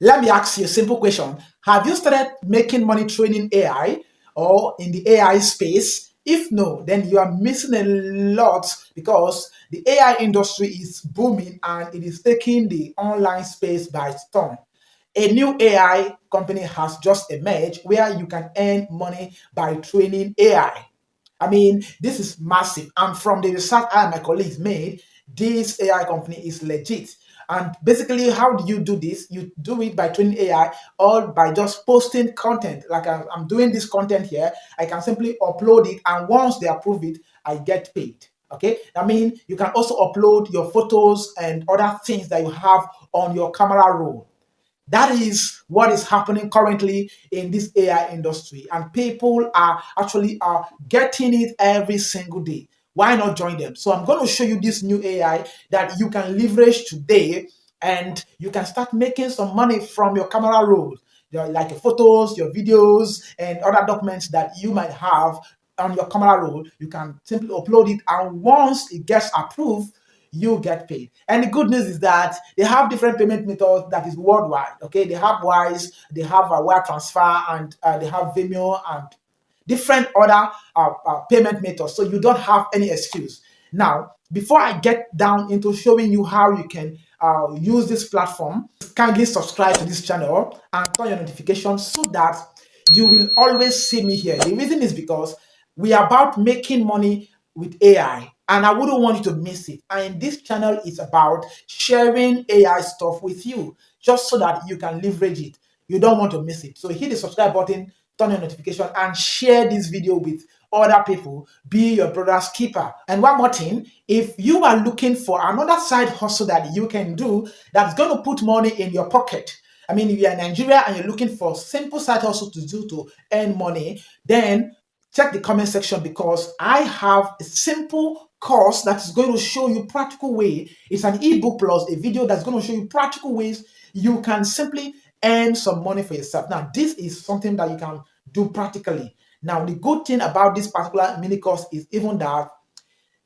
Let me ask you a simple question. Have you started making money training AI or in the AI space? If no, then you are missing a lot because the AI industry is booming and it is taking the online space by storm. A new AI company has just emerged where you can earn money by training AI. I mean, this is massive. And from the research I and my colleagues made, this AI company is legit. And basically, how do you do this? You do it by training AI or by just posting content. Like I'm doing this content here, I can simply upload it, and once they approve it, I get paid. Okay, I mean, you can also upload your photos and other things that you have on your camera roll. That is what is happening currently in this AI industry, and people are actually getting it every single day. Why not join them? So I'm going to show you this new AI that you can leverage today, and you can start making some money from your camera roll, like your photos, your videos, and other documents that you might have on your camera roll. You can simply upload it, and once it gets approved, you get paid. And the good news is that they have different payment methods that is worldwide. Okay, they have Wise, they have a wire transfer, and they have Vimeo and different other payment methods. So you don't have any excuse. Now, before I get down into showing you how you can use this platform, kindly subscribe to this channel and turn your notifications so that you will always see me here. The reason is because we are about making money with AI, and I wouldn't want you to miss it. And this channel is about sharing AI stuff with you just so that you can leverage it. You don't want to miss it. So hit the subscribe button, turn on notification, and share this video with other people. Be your brother's keeper. And one more thing, if you are looking for another side hustle that you can do that's going to put money in your pocket, I mean, if you're in Nigeria and you're looking for simple side hustle to do to earn money, then check the comment section because I have a simple course that is going to show you practical way. It's an ebook plus a video that's going to show you practical ways you can simply earn some money for yourself. Now, this is something that you can do practically. Now, the good thing about this particular mini course is even that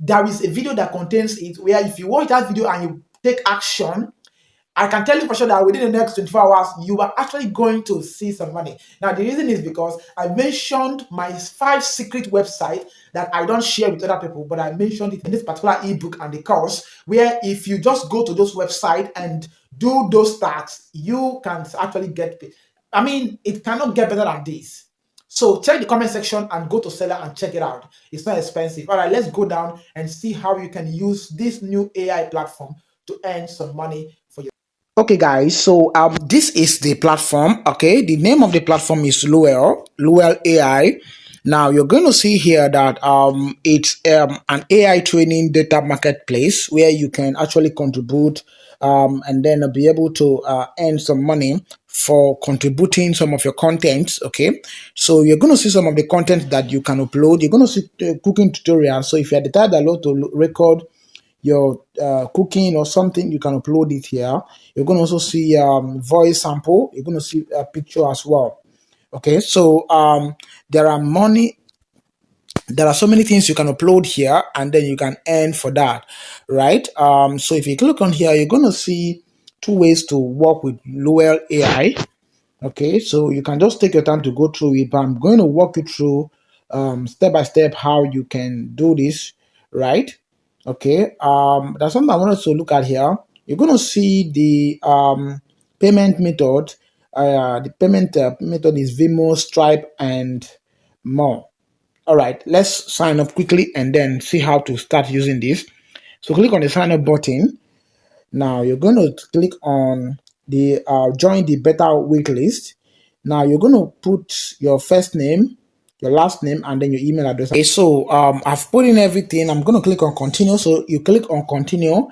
there is a video that contains it where if you watch that video and you take action, I can tell you for sure that within the next 24 hours, you are actually going to see some money. Now, the reason is because I mentioned my 5 secret websites that I don't share with other people, but I mentioned it in this particular ebook and the course, where if you just go to those websites and do those tasks, you can actually get paid. I mean, it cannot get better than this. So check the comment section and go to Seller and check it out. It's not expensive. All right, let's go down and see how you can use this new AI platform to earn some money for you. Okay, guys, so this is the platform. Okay, the name of the platform is Luel AI. Now you're going to see here that it's an AI training data marketplace where you can actually contribute and then be able to earn some money for contributing some of your contents. Okay, so you're going to see some of the content that you can upload. You're going to see cooking tutorials. So if you're the type that love to record your cooking or something, you can upload it here. You're going to also see voice sample. You're going to see a picture as well. Okay, so there are so many things you can upload here, and then you can earn for that, right? So if you click on here, you're going to see 2 ways to work with Luel AI. Okay, so you can just take your time to go through it, but I'm going to walk you through step by step how you can do this, right? Okay, there's something I wanted to look at here. You're going to see the payment method. The payment method is Vimo, Stripe, and more. All right, let's sign up quickly and then see how to start using this. So click on the sign up button. Now you're going to click on the join the beta wait list. Now you're going to put your first name, your last name, and then your email address. Okay, so I've put in everything. I'm going to click on continue. So you click on continue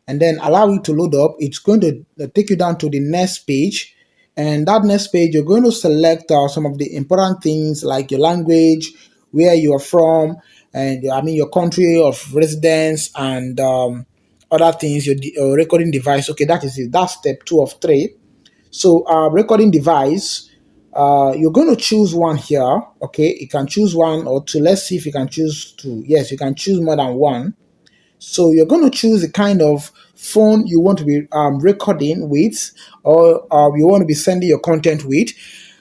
and then allow it to load up. It's going to take you down to the next page. And that next page, you're going to select some of the important things like your language, where you are from, and I mean your country of residence, and other things, your recording device. Okay, that is it. That's step 2 of 3. So recording device, you're going to choose one here. Okay, you can choose 1 or 2. Let's see if you can choose 2. Yes, you can choose more than 1. So you're going to choose the kind of phone you want to be recording with, or you want to be sending your content with.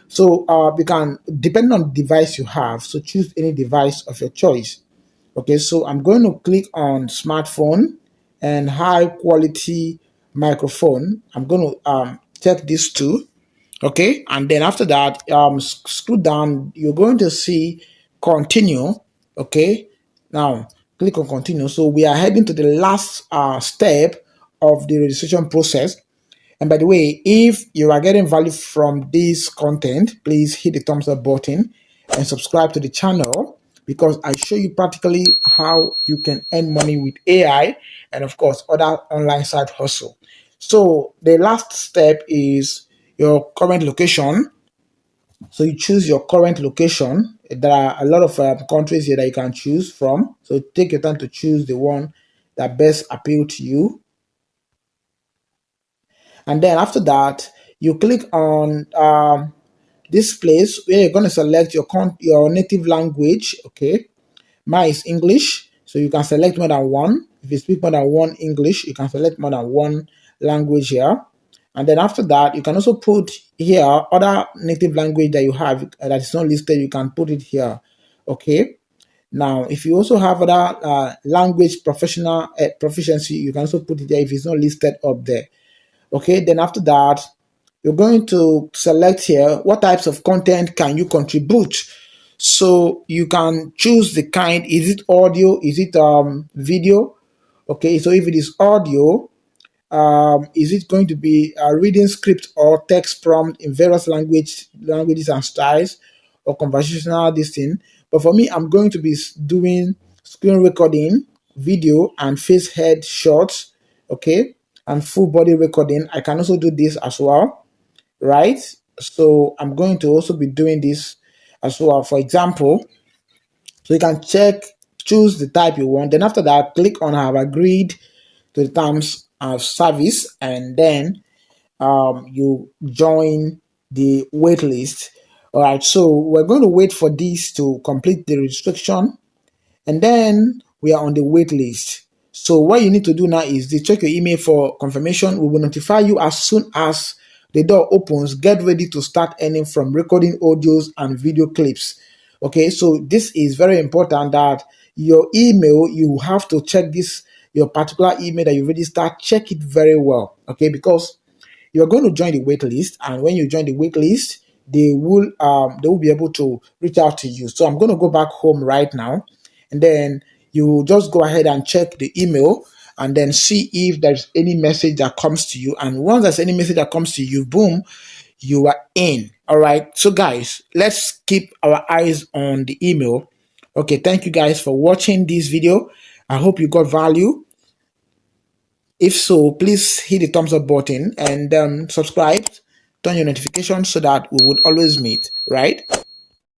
So you can, depending on the device you have, so choose any device of your choice. Okay, so I'm going to click on smartphone and high quality microphone. I'm going to check these two. Okay, and then after that, scroll down, you're going to see continue. Okay, now click on continue. So we are heading to the last step of the registration process. And by the way, if you are getting value from this content, please hit the thumbs up button and subscribe to the channel, because I show you practically how you can earn money with AI and of course other online side hustle. So the last step is your current location. So you choose your current location. There are a lot of countries here that you can choose from. So take your time to choose the one that best appeal to you. And then after that, you click on this place where you're going to select your native language. Okay, mine is English, so you can select more than one. If you speak more than one English, you can select more than one language here. And then after that, you can also put here other native language that you have that is not listed. You can put it here. Okay. Now, if you also have other language professional proficiency, you can also put it there if it's not listed up there. Okay, then after that, you're going to select here what types of content can you contribute. So you can choose the kind. Is it audio? Is it video? Okay, so if it is audio, is it going to be a reading script or text prompt in various languages and styles, or conversational this thing? But for me, I'm going to be doing screen recording, video, and face head shots. Okay, and full body recording. I can also do this as well, right? So I'm going to also be doing this as well. For example, so you can choose the type you want. Then after that, click on have agreed to the terms of service, and then you join the wait list. All right, so we're going to wait for this to complete the restriction, and then we are on the wait list. So what you need to do now is to check your email for confirmation. We will notify you as soon as the door opens. Get ready to start earning from recording audios and video clips. Okay, so this is very important that your email, you have to check this, your particular email that you already start, check it very well. Okay, because you're going to join the wait list, and when you join the wait list, they will be able to reach out to you. So I'm going to go back home right now, and then you just go ahead and check the email and then see if there's any message that comes to you. And once there's any message that comes to you, boom, you are in. All right, so guys, let's keep our eyes on the email. Okay, thank you guys for watching this video. I hope you got value. If so, please hit the thumbs up button and subscribe, turn your notifications so that we would always meet, right?